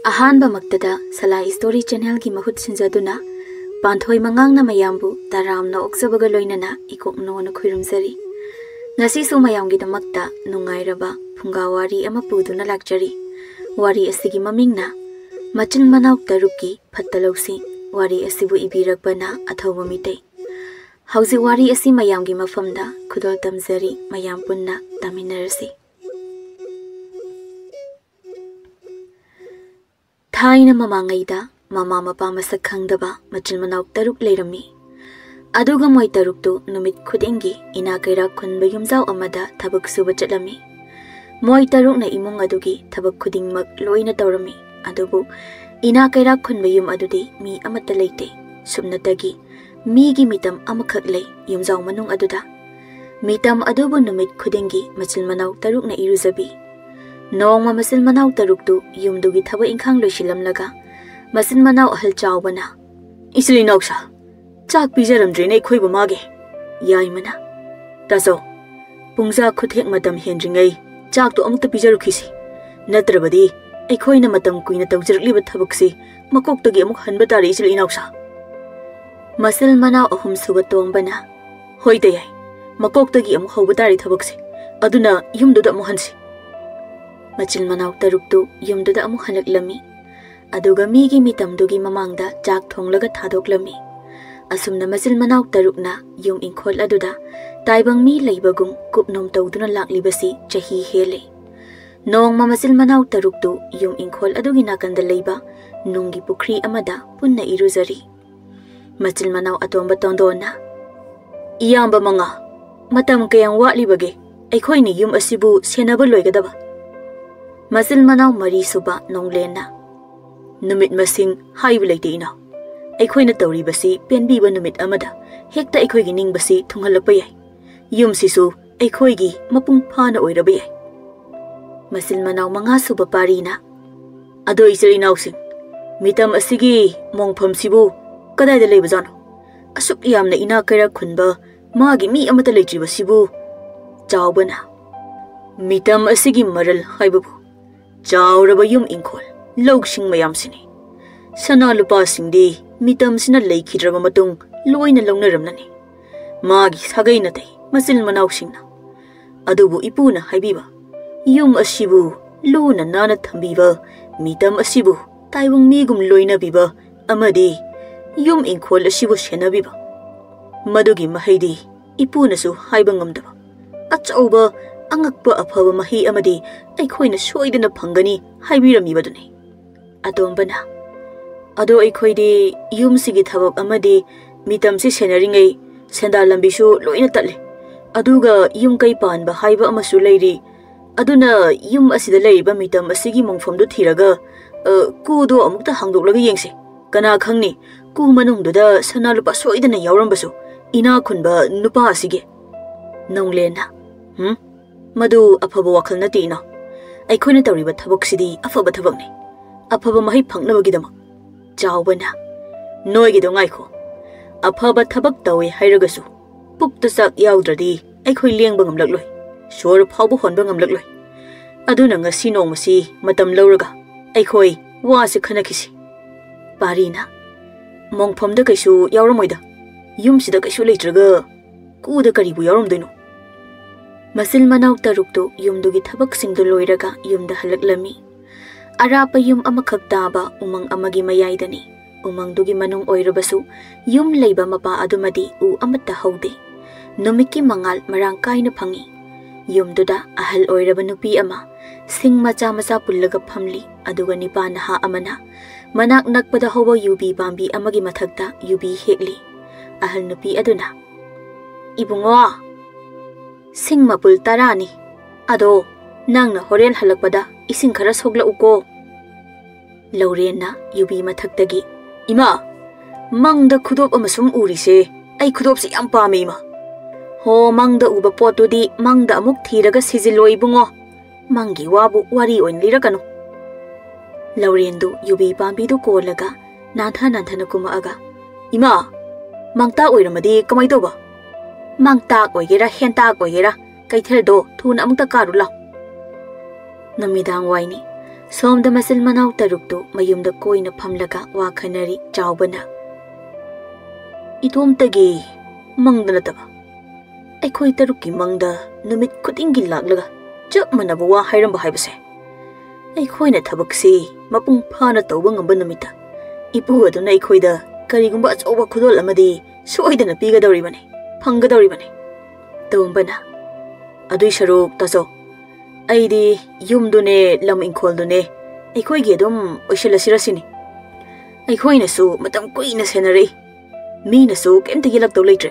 Ahanba Maktada Salai Story Channel ki mahut sinjaduna Panthoi Mangang na mayambu taram na oksabaga loinana ikok no na khuyurumsari. Ngasi su mayam gi damakta nungairaba Funga wari ama puduna lakjari. Wari asigi mamingna Machil manao taruk ki Fatta Lousing wari asibu ibirakbana Athouba Meetei. Hauzi wari asi mayam gi mafamda khudol tamzari mayam punna taminarasi. Thaina mamangaida mama mapa masak khangdaba machil manau taruk leirami. Aduga moi taruk tu numit khudingi ina kaira khunba yumjau amada thabak suba chatlami. Moi taruk na imung adugi thabak khudingmak loina tawrami. Adubu ina kaira khunba yum adudi mi amata leite. Subnatagi mi gi mitam amakhak lei yumjau manung aduda. Mitam adubu numit khudingi machil manau taruk na iruzabi. Nong masil manau taruk tu yumdugi thaba ingkhang loisilam laga masil manau ahal chawbana isli noksha chak pijaram drene khoiba mage yai mana taso pungza khuthek matam hendringai chak to amta pijaru khisi natrabadi aikhoina matam kuina tawjirli ba thabaksi makok tagi amuk hanba tari isli noksha masil manau ahum suba tongbana hoide yai makok tagi amuk hoba tari thabaksi aduna yumduda muhansi Machil manau taruk tu yumduda amuk halaklami. Aduga migi mitamdugi mamangda jak thonglaga thadoklami. Asumna machil manau taruk na yum inkhol aduda taibang mi leibagum kupnom tawduna laklibasi chahi hele. Nong machil manau taruk tu yum inkhol adugi nakanda leiba nungi pukri amada punna iruzari. Machil manau atomba tondona. Iyamba manga matam kayang watlibage aikhoini yum asibu senaba loigadaba. Masil manau mari suba nonglena. Numit masing haibu leite ina. Aikhoina tawri basi penbi ba numit amada. Hekta aikhoigi ning basi thunghalakpa yai. Yum sisu aikhoigi mapung phana oiraba yai. Masil manau manga suba parina. Ado isili nausing. Mitam asigi mongpham sibu kadaida leiba jano. Asuk yamna ina kaira khunba magi mi amata leitriba sibu chawbana. Mitam asigi maral haibabu. Chawraba yum inkhol logsing mayam sini sana lupa singdi mitam sina leikidraba matung loina longnaramnani magi sagai natai masil manau singna adubu ipuna haibiba yum asibu luna nana thambiba mitam asibu taibung migum loina biba amadi yum inkhol asibu senabiba madugi mahaidi ipuna su haiba ngamdaba achauba angakpa aphaba mahi amadi aikhoina soidana phangani haibirami baduni atombana ado aikhoidi yumsigi thabak amadi mitamsi senaringai senda lambisu loina tatle aduga yum kai panba haiba amasu leiri aduna yum asida leiba mitam asigi mongfamdu thiraga kudo amukta hangdoklaga yengse kana khangni ku manungduda sanalupa soidana yawrambasu ina khunba nupa asige nonglena Madu afaba wakal na tina. Aikhoina tawriba thabaksidi afaba thabakni. Afaba mahi phangnabagidama. Chawbana. Noigido ngaikho. Afaba thabak tawe hairagasu. Pukta sak yawdradi aikhoi lengba ngamlakloi. Shor phawba honba ngamlakloi. Aduna ngasi nongmasi matam lawraga aikhoi wase khanakisi. Parina. Mongphamda kaisu yawramoida. Yumsida kaisu leitraga kuda karibu yawramdoino. Masil manau taruk tu yumdugi thabak singdu loiraga yumda halaklami. Arapa yum amakhak taba umang amagi mayaidani. Umangdugi manung oirabasu yum leiba mapa adumadi u amata haude. Numiki mangal marangkay na phangi. Yumduda ahal oiraba nupi ama. Sing macha pullaga phamli aduga nipa naha amana. Manak nakpada hawa yubi bambi amagi mathagta yubi hekli. Ahal nupi aduna. Ibungo! Sing mapul tarani. Ado, nang na horen halakpada ising khara sogla uko. Laurena yubi mathagtagi. Ima, mangda khudop amasum urise. Ay khudop si yam pame ima. Ho mangda uba poto di mangda amuk thiraga siziloi bungo. Mangi wabu wari oin lirakano. Laurendu yubi pambidu kolaga nantha na kumaaga. Ima, mangta oiramadi kamay doba? Mangtak oigera hentak oigera kaitherdo thuna amukta karu law namidang waini Somda masil manau taruktu mayumda koina phamlaga wa khanari chawbana. Itomtagi mangdana taba. Aikhoi tarukki mangda numit khudingi laglaga chap manaba wa hairamba haibase. Aikhoina thabaksi mapung phana tawba ngamba numita. Ipu aduna aikhoida karigumba achawba khudol amadi soidana pigadawribane phangadawribane. Tombana adui saruk taso. Aidi yumdune lam inkoldune aikhoigi adum oiselasirasini. Aikhoinasu matam kuina senarei. Minasu kemta yelaktaw leitre.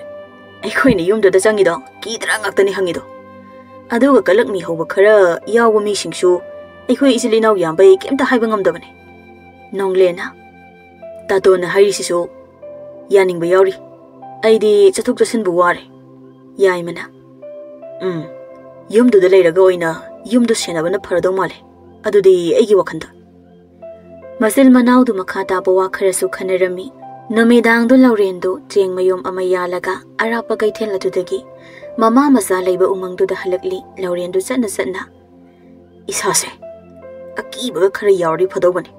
Aikhoina yumdada changido kidra ngaktani hangido. Aduga kalakni hauba khara yawa misingsu aikhoi isilinaw yambai kemta haiba ngamdabane. Nonglena tatona hairisisu yaningba yauri. Aidi chathuk chasinbu ware. Yaimana. Yumduda leiraga oina yumdu senabana pharadaw male. Adudi aigi wakhanda. Masil manawdu makha taba wa kharasu khanarami. Namidangdu Laurendu cheng mayom ama yalaga arapa kaithel adudagi mama masa leiba umangduda halakli Laurendu chatna chatna. Isase akiba khara yauri phadobane.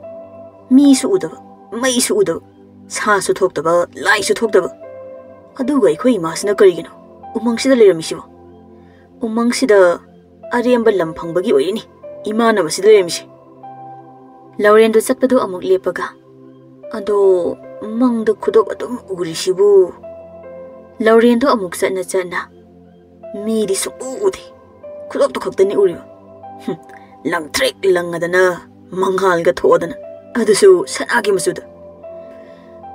Mi su udaba mai su udaba sa su thokdaba lai su thokdaba. Aduga aikhoi masna karigino umangsida leramisibo. Umangsida aremba lam phangbagi oini imana masida leramishi. Laurendu chatpadu amuk lepaga ado mangda khudok adum urisibu. Laurendu amuk chatna chatna midi su ude khudok to khaktani uriba. Langtrek langadana mangalga thodana adusu sanagi masuda.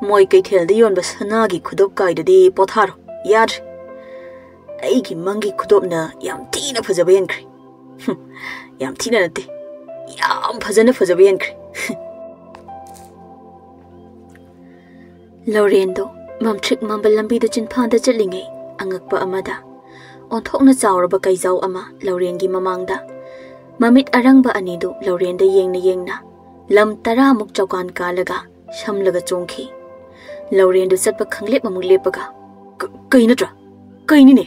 Moi kaithelda yonba sanagi khudok kaidadi potharo yadre. Aigi mangi khudopna yam thina phajaba yankre. Yam thina nate yam phajana phajaba yankre. Laurendo mamthrik mambal lambi da chinphanda chatlingai angakpa amada onthokna chawraba kaijau ama Laurengi mamangda mamit arangba anidu Laurenda yengna lam 10 muk chaukan kalaga shamlaga chongkhi. Laurendu chatpa khanglep amuk lepaga kainatra kainine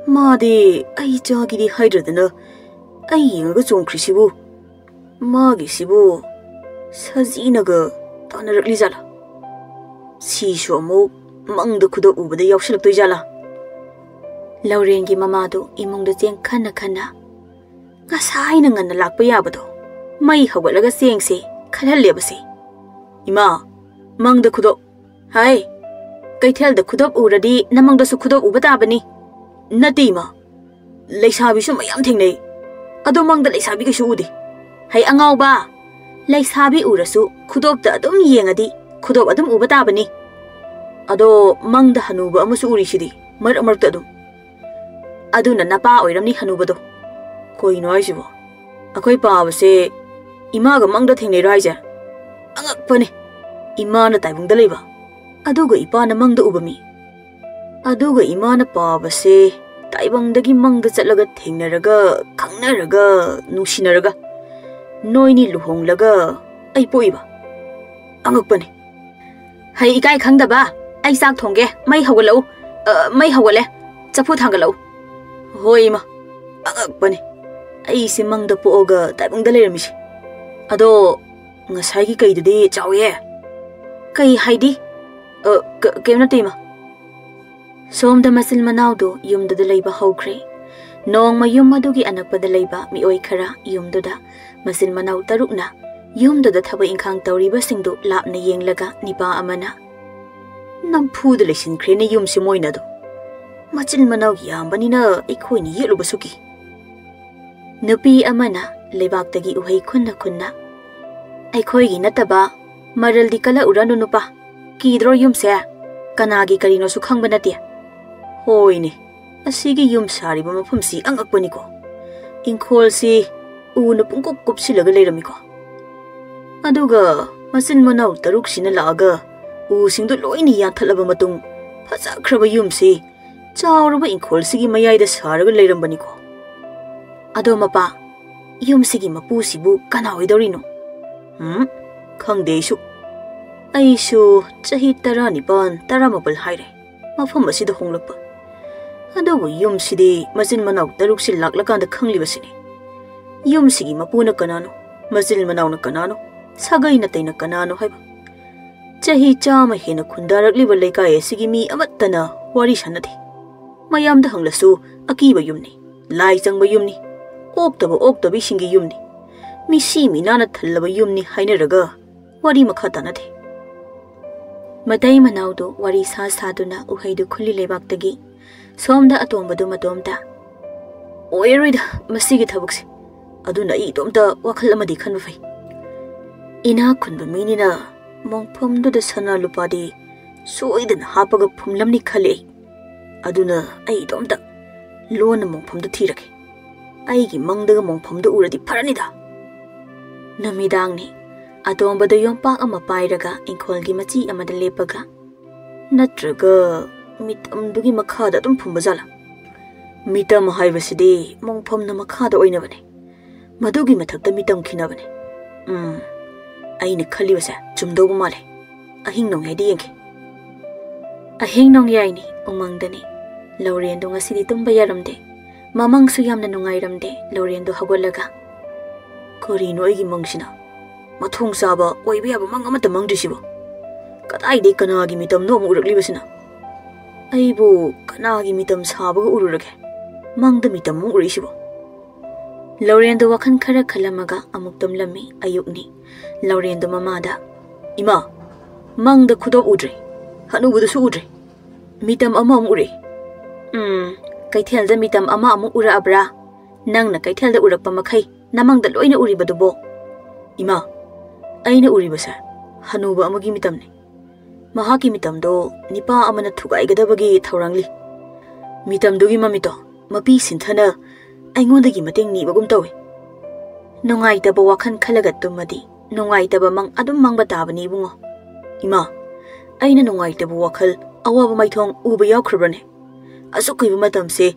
made ai chagidi haidradana ai yengaga chongkhrisibu magi sibu sajinaga tanarakli jala. Sisu amuk mangda khudok ubada yawsalaktoi jala. Laurengi mamadu imungda cheng khana ngasai na nganna lakpa yabado mai hawalaga sengse khalhalebase. Ima mangda khudok hai kaithelda khudok uradi namangda su khudok ubata bani natima leisabi su mayam thengnei ado mangda leisabi ka su udi hai angau ba leisabi urasu khudokta adum yengadi khudok adum ubata bani ado mangda hanuba amasu urishidi marta adum aduna napa oiramni hanubado koi noisibo akoi paabase imaga mangda thengnei raija angakpane imana taibungda leiba aduga ipana mangda ubami aduga imana paabase taibangdagi mangda chatlaga thengnaraga khangnaraga nungsinaraga noini luhonglaga ai poiba angakpane hai ikai khangdaba ai sak thongge mai hawgalau mai hawgale chapu thanggalau hoima angakpane ai simangda pooga taibungda leramisi ado ngasai gi kaidadi chawe kai haidi kemna tema somda masil manawdo yumda leiba hawkhre nong mayum madugi anakpada leiba mioi khara yumduda masil manaw tarukna yumda thaba ingkhang tawriba singdu lapna yenglaga nipa amana namphud leisinkhre ne yum simoina do machil manaw yambanina ikhoini yelubasuki nupi amana leibaktagi uhai khunna aikhoigi nataba maraldi kala uranu nupa kidro yumse kanagi karino su khangba nate hoine asigi yum sari ba mafumsi angakpani ko ingkhol si unu pungkop kopsilaga leiramiko aduga masin manaw taruk sina laaga u singdu loini yanthalaba matung phajakraba yumsi chawraba ingkhol sigi mayai da saraga leirambani ko ado mapa yumsigi mapu sibu kana oidorino khangdeisu aisu chahi 19 haire mafam asida honglapa adobu yumsidi masin manaw taruk sil laklakanda khanglibasini yumsigi mapuna kanano Machil manao na kanano sagai na tay na kanano haiba chahi chama hena khundarakliba leikai asigi mi amattana wari sanade mayamda hanglasu akiba yumni lai changba yumni oktabi singi yumni mi si mi nana thallaba yumni hainaraga wari makha tanade matai manaudo wari sa saduna uhaidu khulli lebaktagi somda atombadu matomda oiroida masigi thabukse aduna I tomta wakhal amadi khanba fai ina khunba minina mongphomdu da sana lupadi soidana hapaga phumlamni khale aduna ai tomta lona mongphomdu thirake aigi mangdaga mongphomdu uradi pharanida namidangni atombada yompa ama pairaga ingkholgi machi amada lepaga natraga mitamdugi makhada dum phumbajala mitam haibasidi mongphomna makhada oinabane madugi mathakta mitam khinabane aina khali basa chumdobu male ahing nong hedi yengke ahing nong yaini umangdani laurendo ngasidi tumba yaramde mamang su yamna nungairamde laurendo hagolaga korino igi mangsina mathung saba oibe aba mang amata mangdisibo kadai de kanagi mitam no murakli basina aibu kanagi mitam sabaga ururage mangda mitam mu urisibo Laurendo wakan khara khalamaga amuktam lammi ayukni Laurendo mamada ima mangda khudop udre hanubudu su udre mitam ama ure kaithelda mitam ama amu ura abra nangna kaithelda urakpa makhai namangda loina uribadubo ima aina uribasa hanuba amagi mitamne mahaki mitamdo nipa amana thugaigadabagi thaurangli mitamdugi mamito mapi sinthana aingodagi mateng nibagum tawe nongai taba wakhan khalaga tumadi nongai taba mang adum mangba tabani bungo ima aina nongai taba wakhal awaba maithong uba yaukhrabane asukiba matamse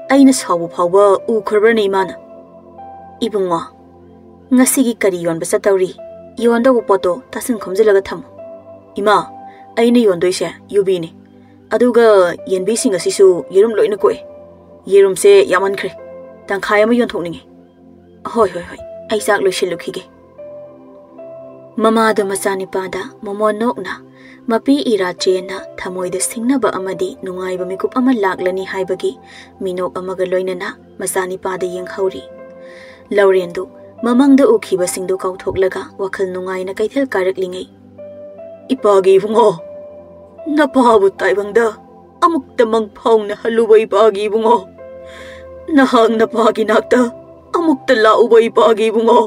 aina sawu phawba u khrabrane imana ibungo ngasigi kari yon basa tawri yonda poto tasin khomjelaga thamo ima aina yondoise yubini aduga yenbi singa sisu yerum loina koe yerum se yaman khre tangkhai ama yon thokningi hoi ai sak loisilukige mama da masani pada momo nokna mapi ira chena thamoida singnaba amadi nungai ba mikup ama laklani haibagi minok amaga loinana masani pada yeng hauri laurendo mamangda ukhiba singdo kauthoklaga wakhal nungai na kaithel karaklingai ipagi bungo napabu taibangda amukta mangphong na haluba ipagi bungo nahang napagi nakta amukta lauba ipagi bungo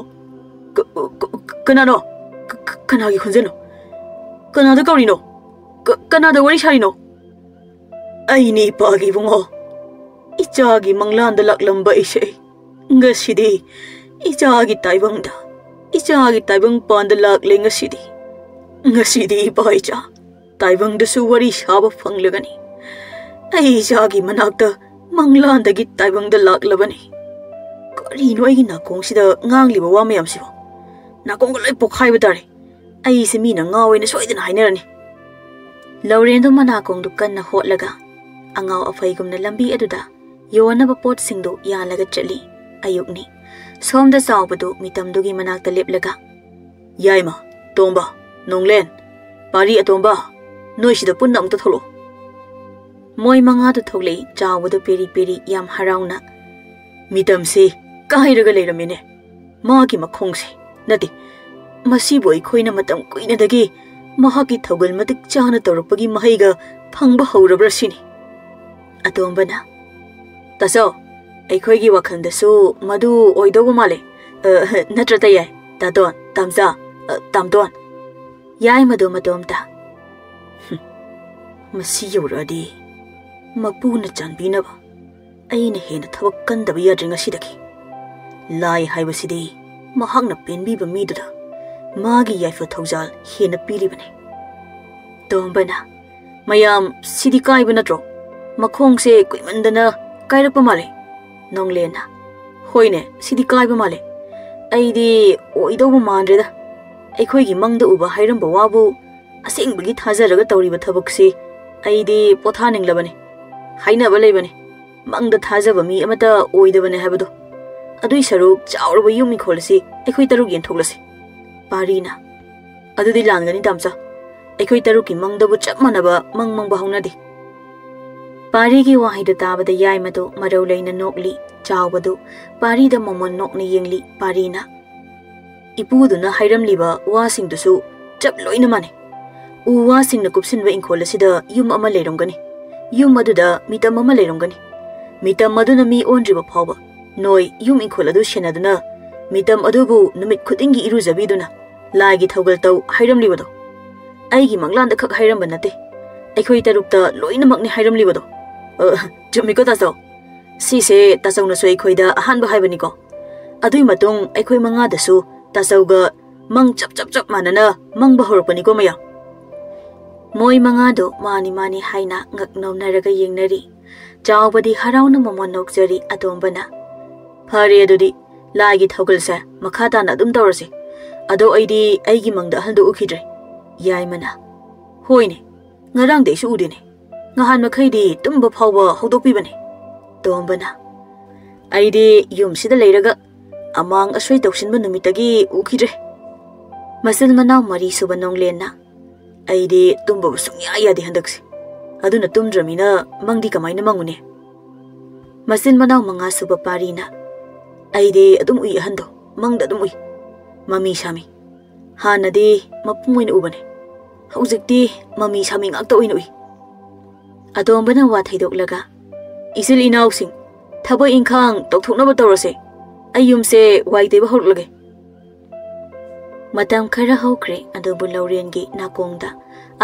kanano kanagi khunjeno kanada kaurino kanada wari sharino aini ipagi bungo ichagi manglanda laklamba ise ngasidi ichagi taibang panda lakle ngasidi ipaicha taibang da su wari shaba phanglagani ai ichagi manakta Manglanda taibang da laklabani karino ai nakong sida ngangliba wa mayam sibo nakong loi pokhai batare ai se mina ngawe na soidana hainarani Laurendo manakong dukan na hotlaga angaw afaigum na lambi aduda yonaba pot singdo yalaga chali ayukni somda sawbadu mitamdugi manakta leplaga yaima tomba nonglen pari atomba noisida punna amta tholo Moi manga to thole chawdu peri yam harauna mitamse kairaga leiramine magi makhongse nati masi boi khoina matam kuina dagi mahaki thogal matik chana torpagi mahaiga phangba haurabra sini atombana taso aikhoigi wakhandasu madu oidogo male natrata yai tadon tamza tamdon yai madu matomta masi yuradi Mapuna chanbinaba aina hena thawak kandaba yadringa sidaki lai haibasidi mahakna penbiba miduda magi yaifa thawjal hena piribane tombana mayam sidi kaiba natro makhongse kuimandana kairakpa male nonglena hoine sidi kaiba male aidi oidoba mandreda aikhoigi mangda uba hairamba wabu asengbagi thajaraga tawriba thabakse aidi pothaninglabane haina balai bane mangda thajaba mi amata oidabane habado adui saruk chaurba yum ikholasi ekhoi taruk yenthoklasi parina adudi langani tamcha ekhoi taruk ki mangdabu chap manaba mang bahunadi pari gi wahida tabada yai madu marau leina nokli chawbadu pari da momon nokni yengli parina ipuduna hairamliba wasingdusu chap loina mane u wasingna kupsinba inkholasida yum ama leirongani yum aduda mitam ama leirongani mitam aduna mi ondriba phawba noi yum inkholadu shenaduna mitam adubu numit khudingi irujabiduna laigi thogal taw hairamlibado aigi manglanda khak hairamba nate ekhoi tarukta loina makni hairamlibado jumiko taso sise tasawna soi khoida ahanba haibani ko adui matung ekhoi manga dasu tasawga mang chap manana mang bahorpani ko maya moi manga do mani haina ngaknomnaraga yengnari chawbadi harauna momon nokjari atombana phare adudi laigi thogalsa makhata na dum tawrase ado aidi aigi mangda haldo ukhidre yai mana hoine ngarang de su udine ngahan makhaidi tumba phawba hodokpi bane tombana aidi yum sida leiraga amang asoi tawsinba numitagi ukhidre masil manau mari suba nonglena aidi tumba sungya yadi handakse aduna tumdramina mangdi kamaina mangune masil manau manga suba parina aidi adum ui hando mangda adum ui mami sami hanadi mapumoin ubane haujikti mami sami ngakta oin ui adombana wa thaidoklaga isil inausing thabo inkhang tokthoknaba tawrase ayumse waideba horlage matam khara hokre adobu laurengi nakongda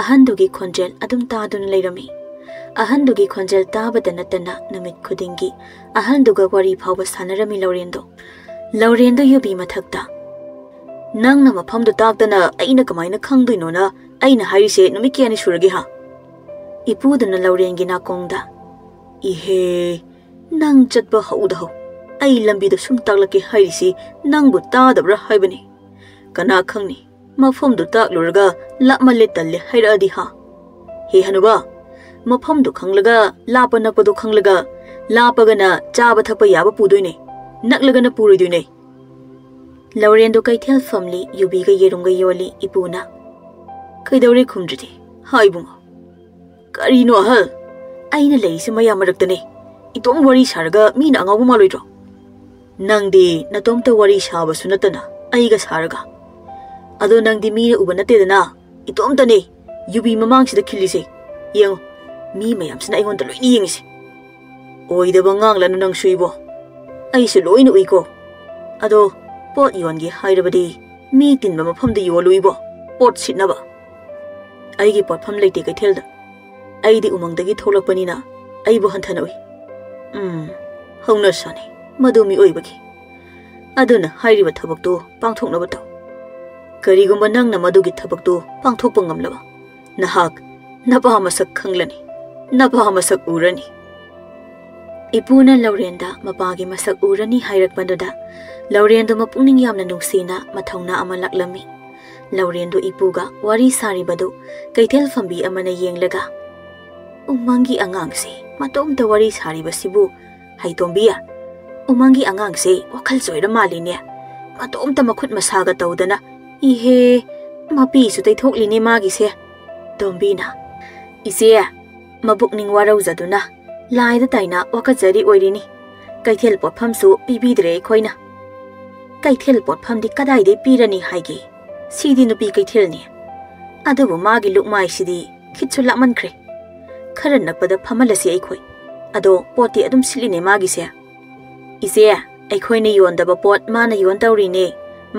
ahandugi khonjel adum taadun leirami ahandugi khonjel tabada natana namit khudingi ahanduga wari phawba sanarami laurendo yubi mathakta nangna mafamdu takdana aina kamaina khangduino na aina harise numikiani surage ha ipuduna laurengi nakongda ihe nang chatba haudaho ai lambi da sum taklake hairisi nangbu tadabra haibani kana khangni mafamdu takluraga lapmalle talle hairadi ha he hanuba mafamdu khanglaga lapa nakpadu khanglaga lapagana chaba thakpa yaba pudoine naklagana puroidoine laurendo kaithel family yubiga yerunga yoli ipuna kaidawre khumjidi haibunga karino hal aina leisi maya maraktane itong wari saraga mina angabu maloidro nangdi natomta wari saba sunatana aiga saraga ado nangdi mina uba natedana itomtane yubi mamangsida khilise yengo mi mayam sina ingonda loini yengise oidaba nganglanu nang suibo aise loina uiko ado pot yongi hairabadi mi tinba mafamda yoluibo pot sitnaba aigi potfam leite kaithelda aidi umangdagi tholakpanina aibu hanthana ui hauna sani madumi oibagi aduna hairiba thabaktu pangthoknaba taw karigumba nangna madugi thabaktu pangthokpa ngamlaba nahak napa masak khanglani napa masak urani ipuna laurenda mapagi masak urani hairakpanduda laurendo mapungning yamna nungsina mathauna ama laklami laurendo ipuga wari saribadu kaithel fambi amana yenglaga umangi angangse matomta wari saribasibu haitombiya umangi angangse wakhal joira maline matomta makhut masaga tawdana ihe mapi su taithokline magi se tombina ise mabukning warau zaduna laida taina wakajari oirini kaithel potphamsu pibidre khoina kaithel potphamdi kadai de pirani haigi sidi nupi kaithelni adubu magi lukmai sidi khitchu lamankhre khara nakpada phamalasi aikhoi ado poti adum siline magi se ise aikhoine yondaba pot mana yon tawrine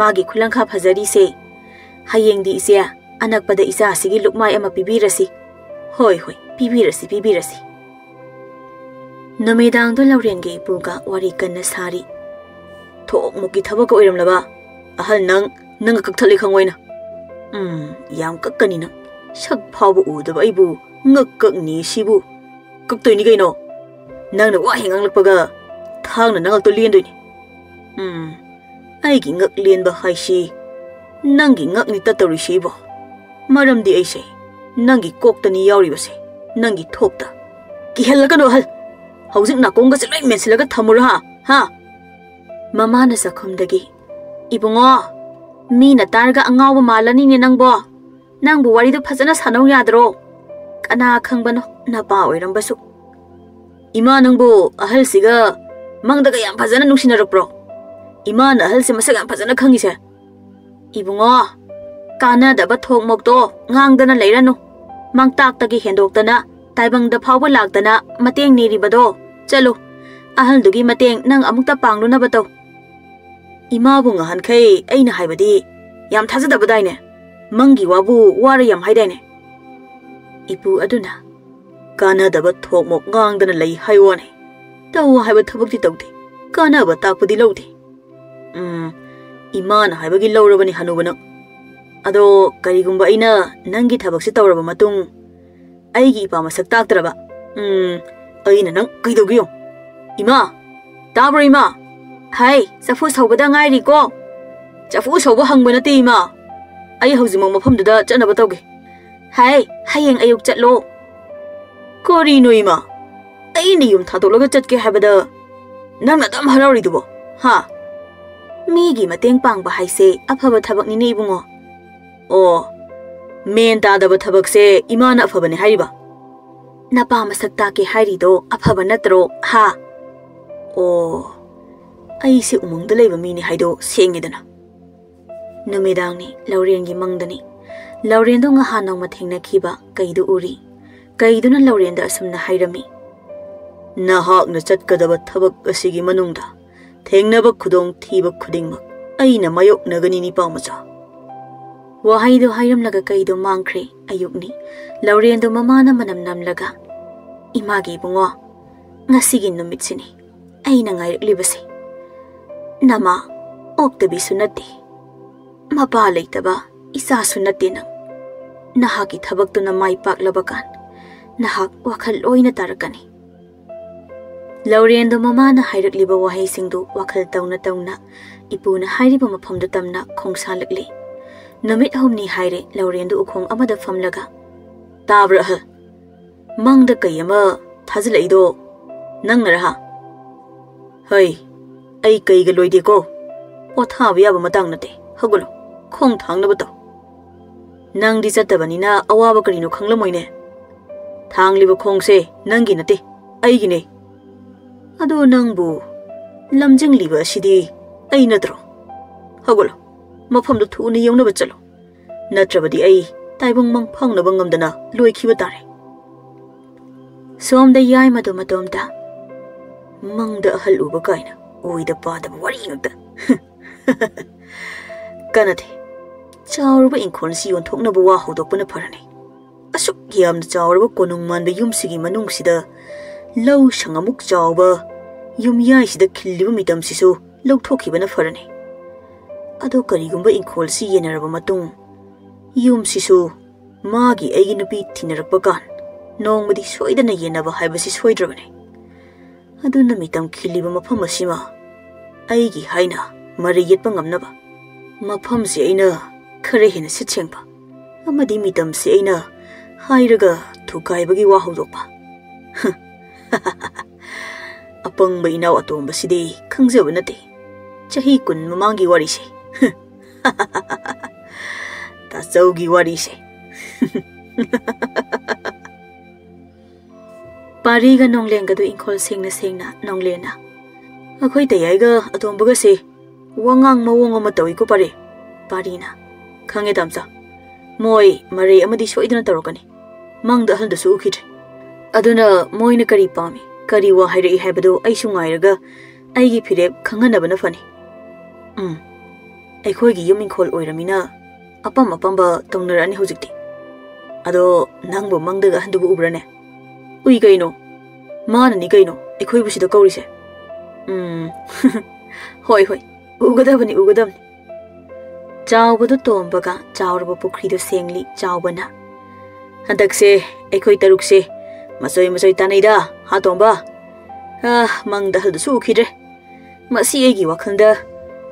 magi khulangkha phajari se hayengdi ise anakpada isa sigi lukmai ama pibirasi hoi pibirasi namedang do laurenge ipuga wari kanna sari thok muki thabak oiramlaba ahal nang kakthali khangwaina yam kakkani na sak phawbu udaba ibu ngakkakni sibu kaktoini gaino nangna wa henganglakpaga thangna nangal to liendoini aigi ngak lienba haisi nangi ngakni tatawri sibo maramdi aise nangi koktani yauribase nangi thokta kihellakano hal haujik nakongga se loi mensilaga thamura ha Mamana sakhumdagi ibungo mina targa angawa malani ne nangbu wari do phajana sanau yadro kana khangbano napa oirambasu ima nangbu ahal siga mangdaga yam phajana nungsinarapro ima na ahal se masaga phajana khangise ibungo kana daba thok mokto ngangdana leiranu mangtak tagi hendoktana taibangda phawba laktana mateng niribado chalo ahal dugi mateng nang amukta pangluna bato ima bu ngahan khai aina haibadi yam thajada badaine mangi wabu wara yam haidaine ipu aduna kana daba thok mok ngangdana lei haiwane taw haiba thabak ti tawde kana ba takpudi lawde ima na haibagi lawrabani hanubana ado karigumba aina nangi thabak si tawraba matung aigi ipa masak taktraba aina nang kaidogiyo ima tabro ima hai safu saubada ngairi ko safu sauba hangbana te ima ai haujimang mafamduda chanaba tawge hai hayeng ayuk chatlo kori no ima ai ni yum thadolaga chatke habada nang na dam harauri dubo ha migi mateng pangba haise afaba thabak ni ne ibungo o men ta daba thabak se imana afaba ne haiba napa masak ta ke hairi do afaba natro ha o ai se umungda leiba mini haido sengedana numidangni laurengi mangdani laurendo nga hanau mathengna khiba kaidu uri kaiduna laurenda asumna hairami nahak na chatkadaba thabak asigi manungda thengnaba khudong thiba khudingmak aina mayok nagani ni pawmacha wahaido hairamlaga kaido mangkhre ayukni laurendo mamana manam namlaga imagi bungo ngasigi numitsini aina ngairuklibase nama oktabi sunati mapa leitaba isa sunati nang nahaki thabaktuna mai paklabakan nahak wakhal oina tarakani laurendo mamana hairakliba wahai singdu wakhal tauna ipuna hairiba mafamda tamna khongsalakli namit homni haire laurendo ukhong amada famlaga tabra ha mangda kayama thazlaido nangnara hai ai kaiga loide ko pothabi aba matang nate hagulo khong thangnaba to nangdi chatabani na awaba karino khanglamoine thangliba khongse nangi nate aigi ne ado nangbu lamjingliba sidi ai natro hagulo mafamdu thuni yongnaba chalo natrabadi ai taibung mang phangnaba ngamdana loikhiba tare somda yai madu matomda mangda ahal uba kaina oida pada wari ngta kanate chawruba inkon si yon thokna buwa hodokpana pharani asuk yamna chawruba konung manbe yumsigi manungsida law sangamuk chawba yum yai sida khilliba mitam sisu law thokhibana pharani ado karigumba inkol si yenaraba matung yum sisu magi aigi nupi thinarakpa kan nongmadi soidana yenaba haibasi soidrabani aduna mitam khiliba mafam asima aigi haina mari yetpa ngamnaba mafam se aina khare hena sitchengba amadi mitam se aina hairaga thukaibagi wa hawdokpa apang ba inaw atomba sidi khangjaba nate chahi kun mamangi wari se ta chaugi wari se pariga nonglenga do inkol sengna nonglena akhoi tayaiga atombaga se wangang mawong ama tawi ko pare parina khange damsa moi mare amadi soidana tarokani mangda halda su ukhit aduna moina kari pami kari wa hairi habado ai sungairaga aigi phirep khangana bana fani akhoi gi yumin khol oiramina apam ba tongnarani hojikti ado nangbo mangdaga handubu ubrane ui kaino mana ni kaino akhoi busida kaurise hoi ugadabani chawbadu tombaga chawraba pukhrido sengli chawbana handakse akhoi tarukse masoi tanaida ha tomba mangda haldu su khidre masi egi wakhalda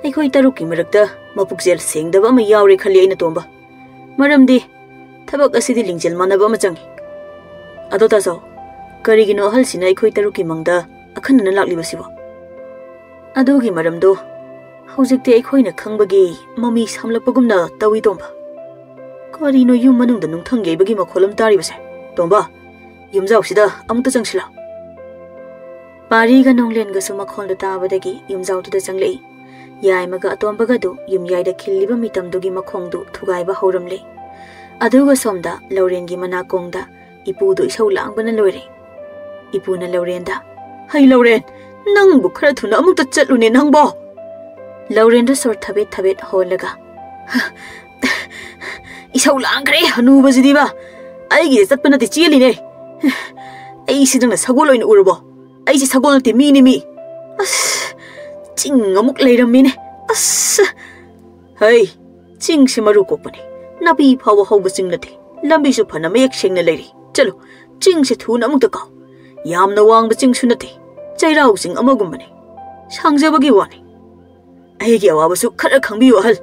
akhoi taruki marakta mapukjel sengdaba ma yawre khali aina tomba maramdi thabak asidi lingjel manaba ma changi ado taso karigino halsina akhoi taruki mangda akhanna laklibasibo ꯑꯗꯨꯒꯤ ꯃꯔꯝꯗꯣ ꯍꯧꯖꯤꯛꯇꯤ ꯑꯩꯈꯣꯏꯅ ꯈꯪꯕꯒꯤ ꯃꯃꯤ ꯁꯥꯝꯂꯛꯄꯒꯨꯝꯅ ꯇꯧꯏ ꯇꯣꯝꯕ ꯀꯔꯤꯅꯣ ꯌꯨꯝ ꯃꯅꯨꯡꯗ ꯅꯨꯡꯊꯪ ꯌꯩꯕꯒꯤ ꯃꯈꯣꯜ ꯑꯃ ꯇꯥꯔꯤꯕꯁꯦ ꯇꯣꯝꯕ ꯌꯨꯝꯖꯥꯎꯁꯤꯗ ꯑꯃꯨꯛꯇ ꯆꯪꯁꯤꯜꯂꯣ ꯄꯥꯔꯤꯒ ꯅꯣꯡꯂꯦꯟꯒꯁꯨ ꯃꯈꯣꯜꯗꯨ ꯇꯥꯕꯗꯒꯤ ꯌꯨꯝꯖꯥꯎꯗꯨꯗ ꯆꯪꯂꯛꯏ ꯌꯥꯏꯃꯒ ꯑꯇꯣꯝꯕꯒꯗꯨ ꯌꯨꯝꯌꯥꯏꯗ ꯈꯤꯜꯂꯤꯕ ꯃꯤꯇꯝꯗꯨꯒꯤ ꯃꯈꯣꯡꯗꯨ ꯊꯨꯒꯥꯏꯕ ꯍꯧꯔꯝꯂꯦ ꯑꯗꯨꯒ ꯁꯣꯝꯗ ꯂꯧꯔꯦꯟꯒꯤ ꯃꯅꯥꯀꯣꯡꯗ ꯏꯄꯨꯗꯨ ꯏꯁꯧ ꯂꯥꯡꯕꯅ ꯂꯣꯏꯔꯦ ꯏꯄꯨꯅ ꯂꯧꯔꯦꯟꯗ ꯍꯩ ꯂꯧꯔꯦꯟ ꯅꯪꯕꯨ ꯈꯔ ꯊꯨꯅ ꯑꯃꯨꯛꯇ ꯆꯠꯂꯨꯅꯦ ꯅꯪꯕꯣ ꯂꯧꯔꯦꯟꯗ ꯁꯣꯔ ꯊꯕꯦꯠ ꯊꯕꯦꯠ ꯍꯣꯜꯂꯒ 이사우 랑그래 하누버지디바 아이기 ጸ뻔한테 찌엘리네 아이시 등나 사골로인 우르버 아이시 사골한테 미니미 아스 찡 어묵 레이럼미네 아스 헤이 찡시 마루 꼬쁘네 나비 파워 하우버 찡나테 람비수 파나 매약 생나 레이리 쩔로 찡시 투나 어묵 더 얌나 왕바 찡수 나테 짜이라우 찡 어머군바네 상자버기 와네 아이기 와버수 카라 강비와 할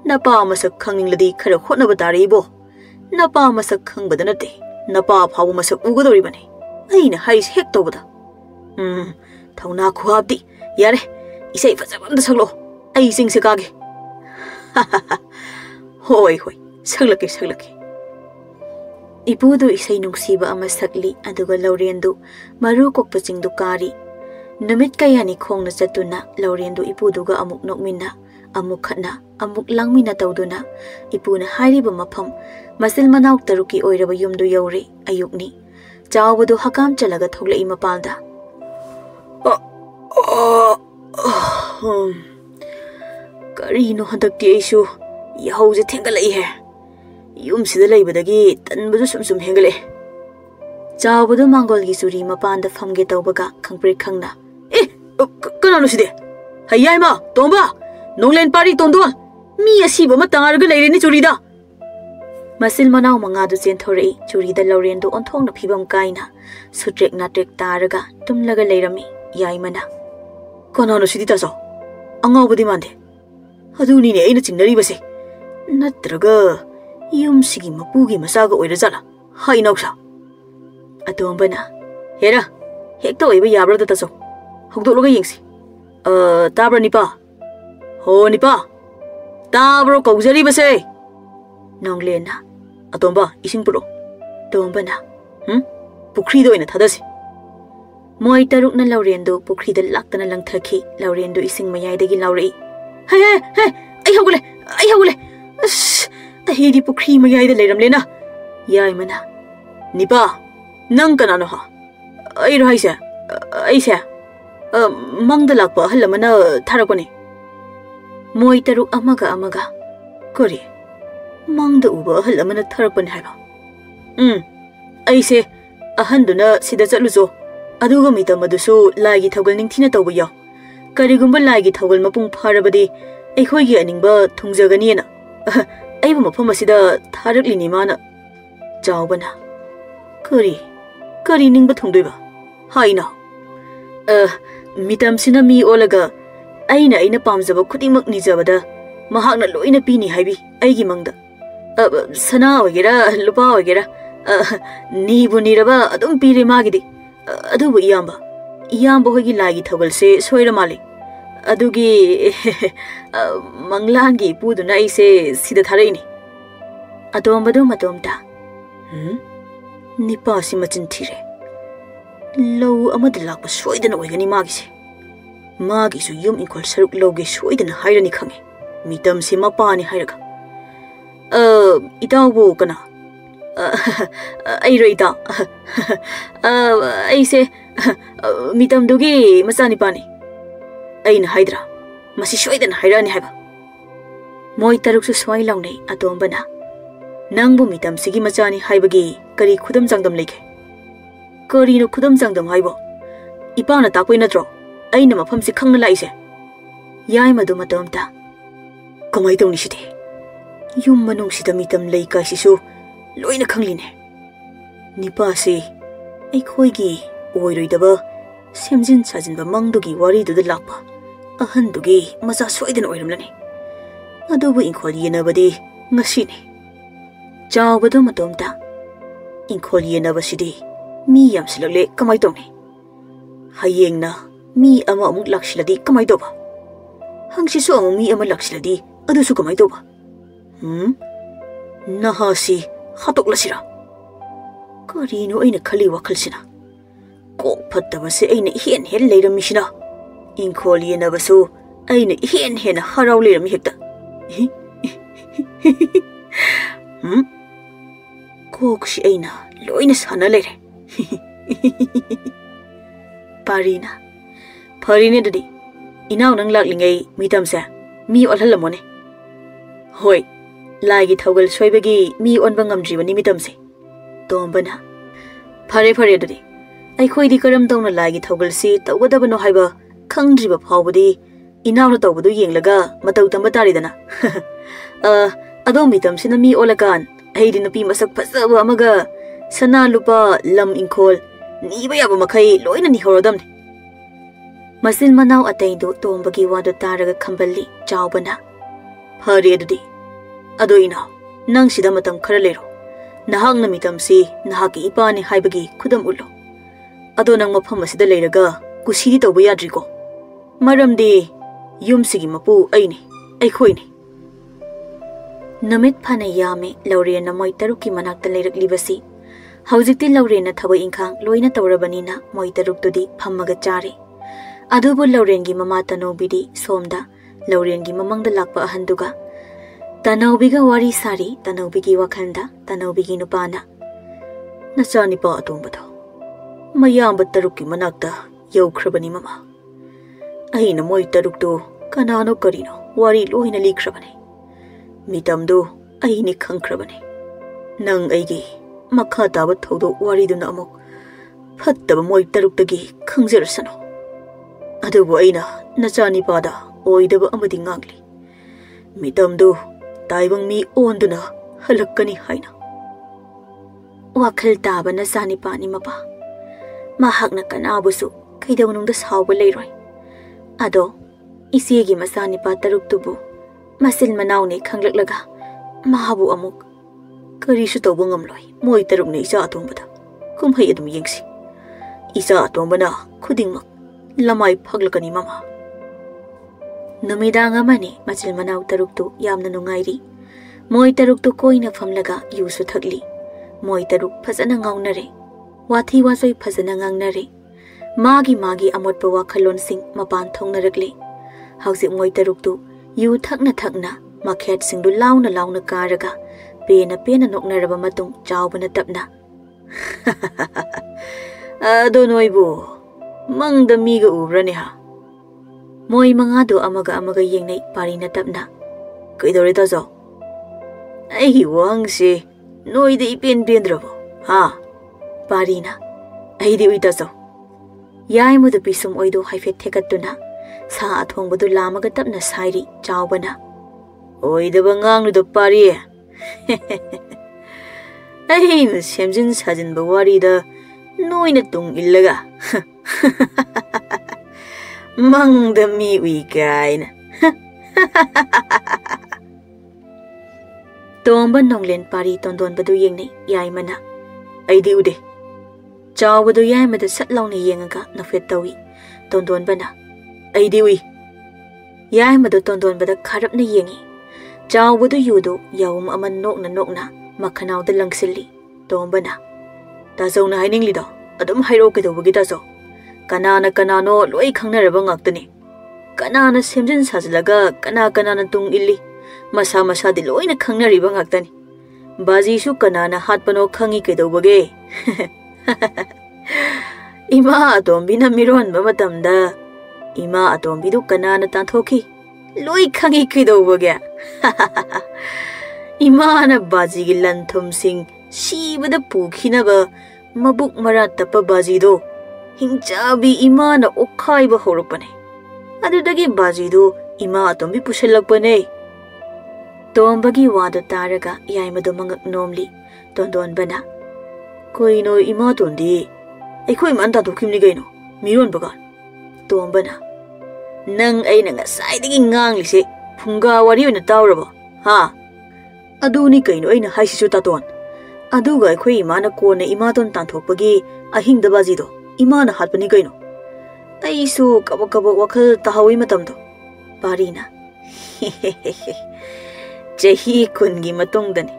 napa masak khangning ladi khara khotna batari bo napa masak khang badana te napa phawu masak ugadori bane aina hais hek tobada thauna khuabdi yare isai fajabam da saglo ai sing se kage hoi hoi saglake ipudu isai nungsiba ama sakli aduga laurendu maru kokpa chingdu kari numit kayani khongna chatuna laurendu ipuduga amuk nokminna amuk khatna amuk langmina tawduna ipuna hairiba mafam masil manau taruki oiraba yumdu yawri ayukni chawbadu hakam chalaga thoglai mapalda karino hadakti aisu yahause thengalai he yumsida leibadagi tanbadu sumsum hengale chawbadu mangolgi suri mapanda famge tawbaga khangpre khangna kanano side hayaima tomba nonglen pari tondo mi asiba ma tangarga leireni churida masil manau mangadu chenthorei churida laurendo onthongna phibam kaina sutrek natrek taraga tumlaga leirami yaimana konano sidi taso angawbudi mande aduni ne aina chingnari base natraga yumsigi mapugi masaga oirajala hainausa atombana hera hekta oiba yabra taso hogdologa yengsi tabra nipa ho nipa tabro kaujari base nonglena atomba ising puro tombana pukri do ina thadasi moi taruk na laurendo pukri da laktana langthaki laurendo ising mayai dagi laurei he ai hogule as ahi di pukri mayai da leiram lena yai mana nipa nang kana no ha ai ro haisa aisa mangda lakpa halamana tharakone moi taruk amaga kori mangda uba halamana tharapan haiba aise ahanduna sida chatlujo aduga mitamadusu laigi thogal ningthina tawba yaw karigumba laigi thogal mapung pharabadi aikhoigi aningba thungjagani na aiba mafam asida tharaklini mana chawbana kari ningba thungdoiba haina mitam sina mi olaga aina pamjaba khudimak nijabada mahakna loina pini haibi aigi mangda sana ogera lupa ogera nibu niraba adum pire magidi adubu iyamba hogi lagi thogal se soira mali adugi manglangi puduna aise sida tharaini atombadu matomta nipa si machin thire low amad lakpa soidana oigani magise magisu yum inkol saruk loge soidana hairani khange mitam se mapani hairaga itawu kana airo ita aise mitam dugi masani pani aina haidra masi soidana hairani haiba moi taruk su swai laungnei atombana nangbu mitam sigi machani haibagi kari khudam jangdam leke kari no khudam jangdam haibo ipana takoi natro aina mafam si khangna laise yai madu matomta kamai tawni side yum manung sida mitam lei kai sisu loina khangline nipa se aikhoigi oiroidaba semjin sajinba mangdugi wari du lakpa ahan dugi maza soidana oiramlani adubu inkhol yenabadi ngasini chawbadu matomta inkhol yenabasidi mi yamsilagle kamai tawni hayengna mi ama amuk lakshiladi kamai toba hangsi so amu mi ama lakshiladi adu su kamai toba nahasi hatok lasira karino aina khali wakhalsina kok phattaba se aina hen hen leiramisina inkholi na basu aina hen hen harau leirami hekta kok si aina loina sana leire parina parine dadi inaw nang laklingai mitam sa mi olhalamone hoi lagi thogal soibagi mi onba ngamdribani mitam se tombana phare phare dadi ai khoi di karam tawna lagi thogal si tawgadabano haiba khangdriba phawbadi inaw na tawbadu yenglaga mataw tamba taridana ado mitam sina mi olakan ai di napi masak phasaba amaga sana lupa lam inkhol niba yaba makai loina ni horodamne Machil manao ataidu tombagi wadu taraga khamballi chawbana phare adudi ado ina nang sida matam khara lero nahang na mitam si nahaki ipani haibagi khudam ulo ado nang mafam asida leiraga kusidi tawba yadriko maramdi yum sigi mapu aini ai khoini namit phana yame laure na moi taruki manakta leirakli Haujikti laurena thaba inkhang loina tawrabanina moi taruktudi phammaga chari adubu laurengi mama tanobidi somda laurengi mamangda lakpa ahanduga tanobiga wari sari tanobigi wakhanda tanobigi nupana nachani pa atombado mayamba tarukki manakta yaukrabani mama aina moi tarukto kanano karino wari loina likrabani mitamdo aini khangkrabani nang aigi makha taba thodo wariduna amuk phattaba moi taruktagi khangjarasano adubu aina nachani pada oidaba amadi ngangli mitamdu taibang mi onduna halakkani haina wakhal taba nachani pani mapa mahakna kanabusu kaidawnungda sawba leiroi ado isigi masani pa taruktubu Machil manawne khanglaklaga mahabu amuk karisu tawba ngamloi moi tarukne isa atombada kumhai adum yengsi isa atombana khudingmak lamai phaglakani mama numidang amani Machil manaw taruktu yamna nungairi moi taruktu koina famlaga yusu thakli moi taruk phajana ngaunare wathi wasoi phajana ngangnare magi amotpa wakhalon sing mapan thongnarakle hausi moi taruktu yu thakna makhet singdu launa karaga pena noknaraba matung chawbana tapna ado noibu mangda miga ubrani ha moi mangado amaga yengnai parina tapna kaidore tazo ai wangsi noide ipen pendrabo ha parina ai di uitazo yai mudu pisum oido haifet thekatuna sa athongbadu lamaga tapna sairi chawbana oidaba ngangludo pari aina semjin sajin ba warida noina tung illaga mangda mi ui kaina tomba nonglen pari tondon badu yengne yai mana aidi ude chawbadu yai mada satlawne yengaga nafet tawi tondon bana aidi ui yai mada tondon bada kharapna yengi chawbadu yudo yawum aman nokna makhanawda langsilli tombana tazawna hainingli do adum hairo kedobagi tazo kanano loi khangnaraba ngaktani kanana semjin sajlaga kanana tung illi masa di loina khangnariba ngaktani baji su kanana hatpano khangi kedobage ima atombina miron ba matamda ima atombidu kanana tanthoki loi khangi kedobage imana baji gi lanthum sing sibada pukhinaba mabuk mara tapa baji do hingchabi imana okhai ba horupane adudagi baji do ima atombi pushalakpane tombagi wada taraga yaimadu mangak nomli tondon bana koino ima tondi ekhoi man ta dokhimni gaino miron baga tombana nang aina ngasai digi ngangli se funga wari oina tawrabo ha aduni kaino aina haisisu taton aduga ekhoi imana kone imaton tanthokpagi ahingda baji do imana hatpani kaino ꯑꯩꯁꯨ ꯀꯕꯛ ꯋꯥꯈꯜ ꯇꯥꯍꯧꯏ ꯃꯇꯝꯗꯣ ꯄꯥꯔꯤꯅ ꯆꯍꯤ 10ꯒꯤ ꯃꯇꯨꯡꯗꯅꯤ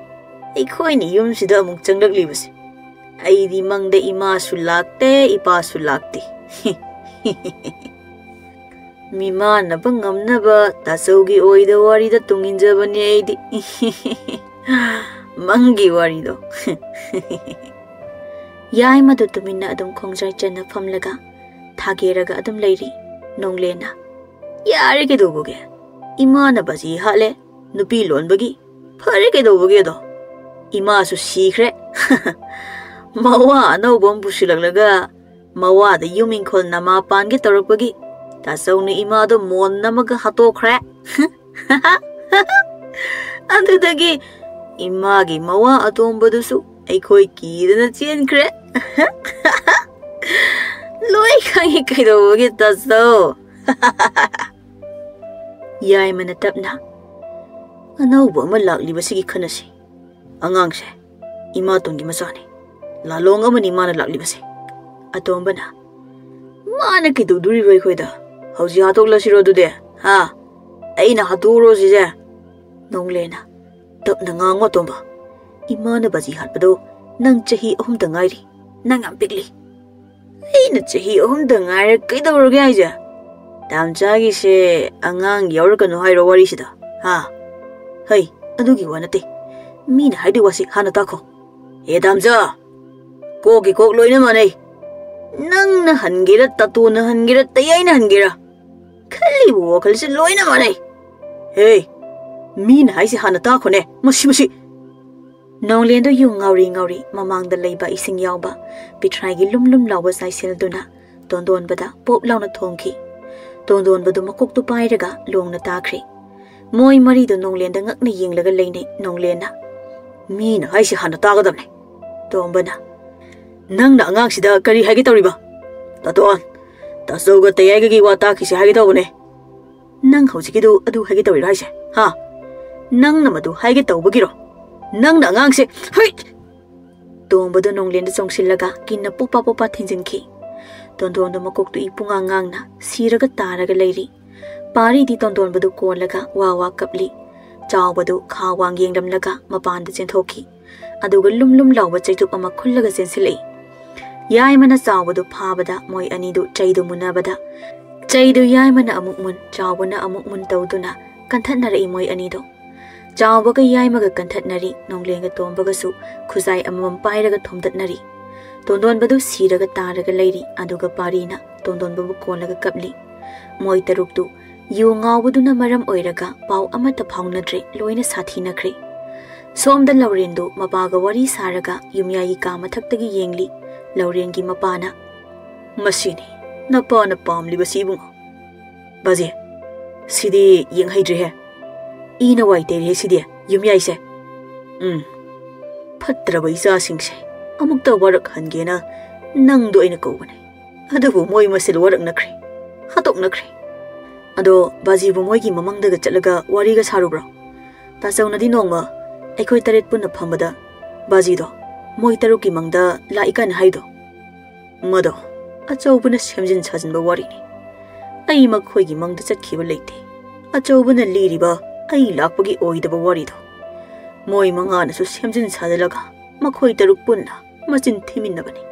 ꯑꯩꯈꯣꯏꯅ ꯌꯨꯝꯁꯤꯗ ꯑꯃꯨꯛ ꯆꯪꯂꯛꯂꯤꯕꯁꯦ ꯑꯩꯗꯤ ꯃꯪꯗ ꯏꯃꯥꯁꯨ ꯂꯥꯛꯇꯦ ꯏꯄꯥꯁꯨ ꯂꯥꯛꯇꯦ ꯃꯤꯃꯥꯟꯅꯕ ꯉꯝꯅꯕ ꯇꯥꯆꯧꯒꯤ ꯑꯣꯏꯗ ꯋꯥꯔꯤꯗ ꯇꯨꯡꯏꯟꯖꯕꯅꯤ ꯑꯩꯗꯤ ꯃꯪꯒꯤ ꯋꯥꯔꯤꯗꯣ ꯌꯥꯏ ꯃꯗꯨ ꯇꯨꯃꯤꯟꯅ ꯑꯗꯨꯝ ꯈꯣꯡꯖꯥꯏ ꯆꯟꯅ ꯐꯝꯂꯒ ꯊꯥꯒꯦꯔꯒ ꯑꯗꯨꯝ ꯂꯩꯔꯤ ꯅꯣꯡꯂꯦꯟꯅ ꯌꯥꯔꯦ ꯀꯩꯗꯧꯕꯒꯦ ꯏꯃꯥꯅ ꯕꯥꯖꯤ ꯍꯥꯠꯂꯦ ꯅꯨꯄꯤ ꯂꯣꯟꯕꯒꯤ ꯐꯔꯦ ꯀꯩꯗꯧꯕꯒꯦ ꯑꯗꯣ 이마수 시크레 마와 아나우범 부실락라가 마와다 유민콜 나마 반게 떨어버기 다서우니 이마도 못 나마가 하토크레 안드다기 이마기 마와 아톰버두수 에이코이 기드나 찌엔크레 로이 강이 그래도보기 땄어 야이만나 탑나 아나우범을 락리버시기 크나시 안강세 이마 돈기 마사니 lalong amani mana laklibase atombana mana kiduduri roi khoida hauji hatok lasiro dude ha aina haturo sije nonglena tapna ngango tomba imana baji hatpado nang chahi ahum da ngairi nang am pikli aina chahi ahum da ngaire kaidawroge aije damjagi se angang yaurkanu hairo wari sida ha hai adugi wanate mina haidi wasi hana takho e damja कोकी Coke लोइने माने नंगना हनगेरा ततोना हनगेरा तयाइना हनगेरा खली वोखल से लोइने माने हे mean हाइसे हाना ताखोने मसी मसी नोंगलेंदो यु ngauri ngauri mamangda leiba ising yawba pitraigi lumlum lawba saiselduna tondonbada pop lawna thongki tondonbadu makoktu pairaga longna takhri moi mari do nonglenda ngakna yenglaga leine nonglena मीन हाइसे हाना तागदमने तोंबना नंगना अंगांगसिदा करी हाइगे तौरिबा ततोन तसौगा तयाइगगी वा ताखिसे हाइगे तौबने नंग हौजिकिदु अदु हाइगे तौरि राइसे हा नंगना मदु हाइगे तौबगिरो नंगना अंगांगसे हई तोंबदो नोंगलेंदा चोंगसिलगा किन्ना पोपा पोपा थिंजिनखि तोंदोंदो मकोक्तु इपुंगा ngang सिरगा तारगा लेरि पारिदि तोंदोंबदु कोलगा वा कपली चावबदु खावांग येंगदमलगा मपानदा चेंथोखि अदुगा लुमलुम लावबा चैतुप अमा खुल्लगा चेंसिलै यायमना चावबदु फाबदा मोय अनिदु चैदु मुनाबदा चैदु यायमना अमुक मुन चावबना अमुक मुन तौदुना कंथनरई मोय अनिदो चावबगा यायमगा कंथनरी नोंगलेंगा तोंबगसु खुजाई अमम पाइरगा थोमदनरी तोंदोनबदु सिरगा तारगा लेरि अदुगा पारिना तोंदोनबबु कोनलगा कपली मोय तरुक्तु यु ngaubuduna maram oiraga pau amata phaunadre loina sathinakhre somda laurendu mabaga wari saraga yumyayi ka mathaktagi yengli laurengi mapana masini napana pamli basibung baje sidi yeng haidre he ina waite re sidi yumyayi se phatra baisa singse amukta warak hangena nangdo ina kobane adubu moi masil warak nakhre hatok nakhre अदो बाजी बुमोई की ममंगदगा चलगा वारीगा सारुब्रा तासौनदी नोंगमा अखोय तरेत पुन फमबदा बाजीदो मोई तरुक की मंगदा लाइकान हाइदो मदो अचौबना सेमजिन साजिनबा वारीनी अई मखोय की मंगदा चटखिबा लेते अचौबना लीरिबा अई लाकपगी ओइदबा वारीदो मोई मंगानसु सेमजिन साजलगा मखोय तरुक पुन्ना मचिन थिमिन्नबनी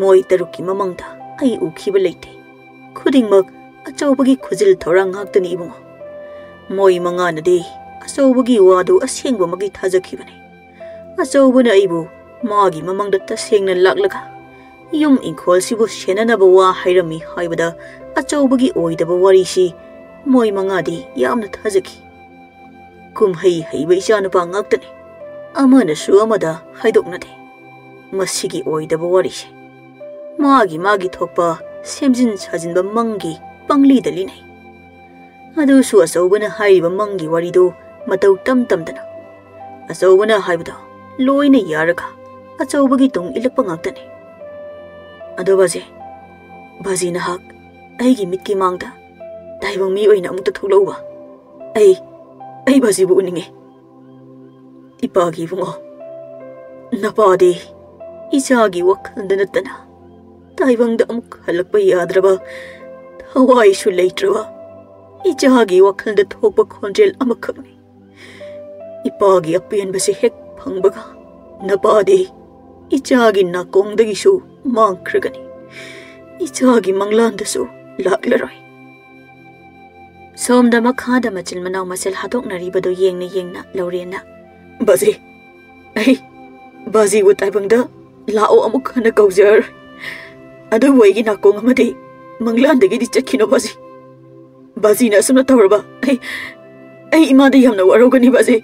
मोई तरुक की ममंगदा अई उखिबा लेते खुदिंगमक अचौबगी खुजिल थौरंग हाक्तनी इबुंग मोई मंगानदे अचौबगी वादु असेंगबमगी थाजखिबने अचौबना अइबु मागी ममंगद तसेंगना लाक्लगा युम इंखोल सिबु सेननब वा हाइरमी हाइबदा अचौबगी ओइदब वारीसी मोई मंगादी यामना थाजखि कुमहै हैबा इचानुपा ngaktani अमनसु अमदा हाइदोकनदे मसिगी ओइदब वारीसे मागी थोकपा सेमजिन साजिनबा मंगी पंगली दली नहीं अदुसु असौबना हाइबा मंगी वारीदो मतौ तम तमदना असौबना हाइबदो लोइना यारगा अचौबगी तुंग इलकपा ngaktani अदो बाजी नहाक अइगी मिटकी मांगदा दाइबंग मी ओइना अमुक्ता थोलौबा अइ बाजीबु उनिंगे इपागी बुंगो नपादे इचागी वखलदा नतना ताइबंग अमुक हलक याद्रबा थवाइसु लेट्रबा इचागी वखल द थोप खोंजेल अमखकनी इपागी अपेनबसे हेक फंगबगा नपादे इचागी नाकोंगदगिसु मांगख्रगनी इचागी मंगलांदसु लाक्लरोय सोमदा मखादा मचिल मनाव मसेल हादोकनरिबदो येंगना लौरेना बाजी ऐ बाजी वो ताइबंगदा लाओ अमुक हना कौजर अदु वोइगी नाकोंग अमदि मंगलांदगिदि चखिनो बाजी बाजी ना सुना तौरबा ऐ इमादा यमना वरोगनी बाजी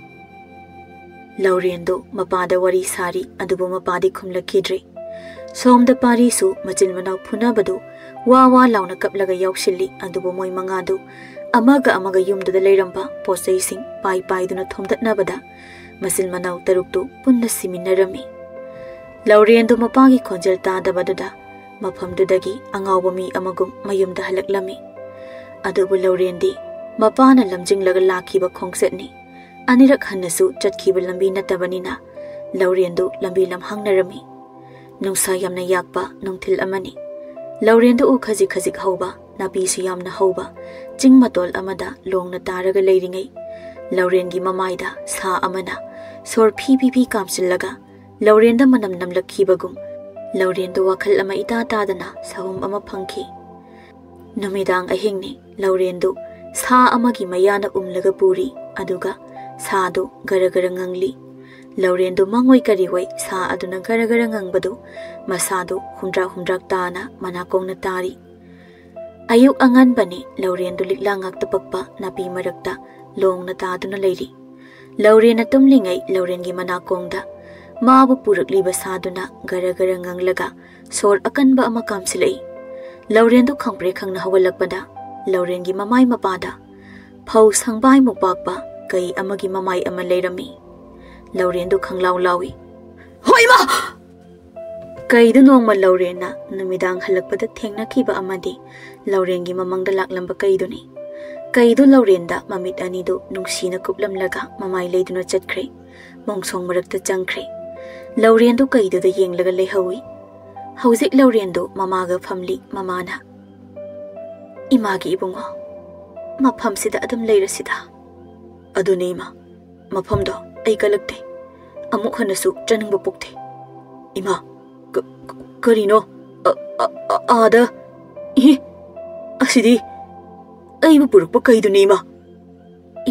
लौरेंदो मपादा वरी सारी अदुबो मपादी खुमलखिद्रे सोमदा पारीसु मचिल मनाव फुनाबदो वा लाउना कपलगा याउसिल्ली अदुबो मोय मंगादो अमगा युमदुदा लेरंबा पोसैसिंग पाई पाइदुना थोमदतनाबदा मसिल मनाव तरुक्तु पुन्ना सिमिनरमी लौरेंदो मपागी खोंजल तादबदुदा मफमदुदगी अंगावबा मी अमगुम मयुमदा हलक्लमी अदुबु लौरेंदी मपाना लमजिंगलगा लाखिबा खोंगसेटनी अनिरक हन्नसु चटखिबा लंबी नतबनिना लौरेंदो लंबी लमहांगनरमी नुंसा यामना याकपा नुंथिल अमनी लौरेंदो उ खजिक हौबा नापीसु यामना हौबा चिंग मतोल अमदा लोंगना तारगा लेरिंगै लौरेंगी ममाइदा सा अमना सोर फी कामसिल्लगा लौरेंदा मनम नमलखिबगुम लौरेंदो वखल अमा इता तादना सहुम अमा फंखि नुमिदांग अहिंगनि लौरेंदो सा अमगी मयाना उमलगा पुरी अदुगा सादो गरगरा ngangli लौरेंदो मंगोय करिवै सा अदुना गरगरा ngangबदो मसादो हुंड्रा ताना मनाकोंगना तारी अयुक अंगनबनी लौरेंदो लिक्लांगाक तपक्पा नापी मरक्ता लोंगना तादुना लेरी लौरेना तुमलिंगै लौरेंगी मनाकोंगदा माबु पुरकलिबा सादुना गरगरा nganglaga सोर अकनबा अमा कामसिलै लौरेंदो खंप्रे खंगना हवलकपदा लौरेंगी ममाई मपादा फौ संगबाई मुपाकपा कई अमगी ममाई अमा लेरमी लौरेंदो खंगलाव लावी होइमा कईदु नोंगमा लौरेना नुमिदांग हलकपदा थेंगनाखिबा अमदि लौरेंगी ममंगदा लाक्लंबा कईदुनी कईदु लौरेंदा ममित अनिदो नुंगसीना कुपलमलगा ममाई लेदुना चटख्रे मोंगसोंग मरक्ता चंख्रे लौरेंदो कईदुदा येंगलगा लेहौई हौजिक लौरेंदो ममागा फमली ममाना इमागी इबुंगो मफमसिदा अदुम लेरसिदा अदुने इमा मफमदो ऐ कलक्ते अमुक हनसु चनिंगबा पोक्ते इमा करिनो आदा इ असिदी ऐबु पुरकपा कईदुने इमा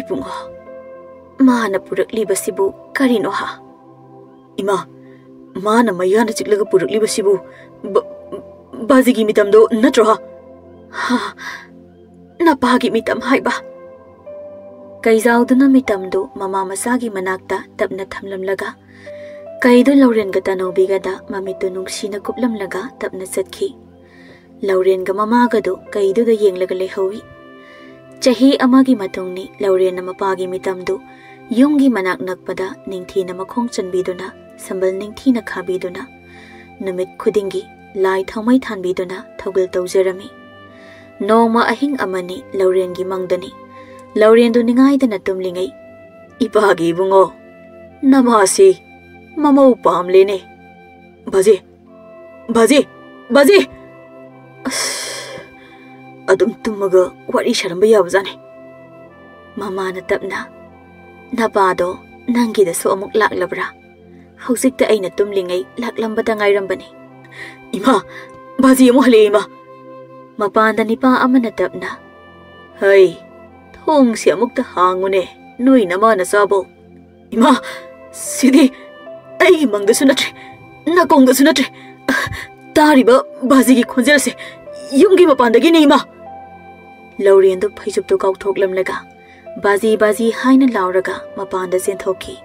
इबुंगो माना पुरकलिबसिबु करिनो हा इमा माना मयाना चिकलगा पुरकलिबसिबु बाजिगी मितमदो नत्रो हा नपागी मितम हाइबा कईजाउदुना मितमदो ममा मसागी मनाक्ता तबना थमलमलगा कईदु लौरेनगा तनौबिगदा ममितु नुंगसीना कुपलमलगा तबना चटखी लौरेनगा ममागदो कईदुदा येंगलगा लेहौई चही अमागी मतुंगनी लौरेन मपागी मितमदो युंगी मनाक नकपदा निंगथीना मखोंग चनबिदुना संबल निंगथीना खाबिदुना नुमित खुदिंगी लाई थौमै थानबिदुना थौगल तौजरमी नोमा अहिंग अमनी लौरेनगी मंगदनी लौरेंदो निंगाइदना तुमलिंगै इपागी बुंगो नमासी ममौ पामलेने बाजे बाजे बाजे अदुम तुमगा वारी शरंबा याबजाने ममाना तबना नपादो नंगीदसो अमुक लाक्लबरा हौजिकता अइना तुमलिंगै लाक्लंबदा ngairambani इमा बाजी अमु हले इमा मपांदा निपा अमना तबना हई थोंग से अमुक्ता हांगुने नोई नमाना साबो इमा सिदी ऐगी मंगदसु नत्रे नाकोंगदसु नत्रे तारिबा बाजीगी खोंजेलसे युंगी मपांदगिने इमा लौरेंदो फैजुबतो काउथोकलमलगा बाजी हाइना लाउरगा मपांदा चेंथोकी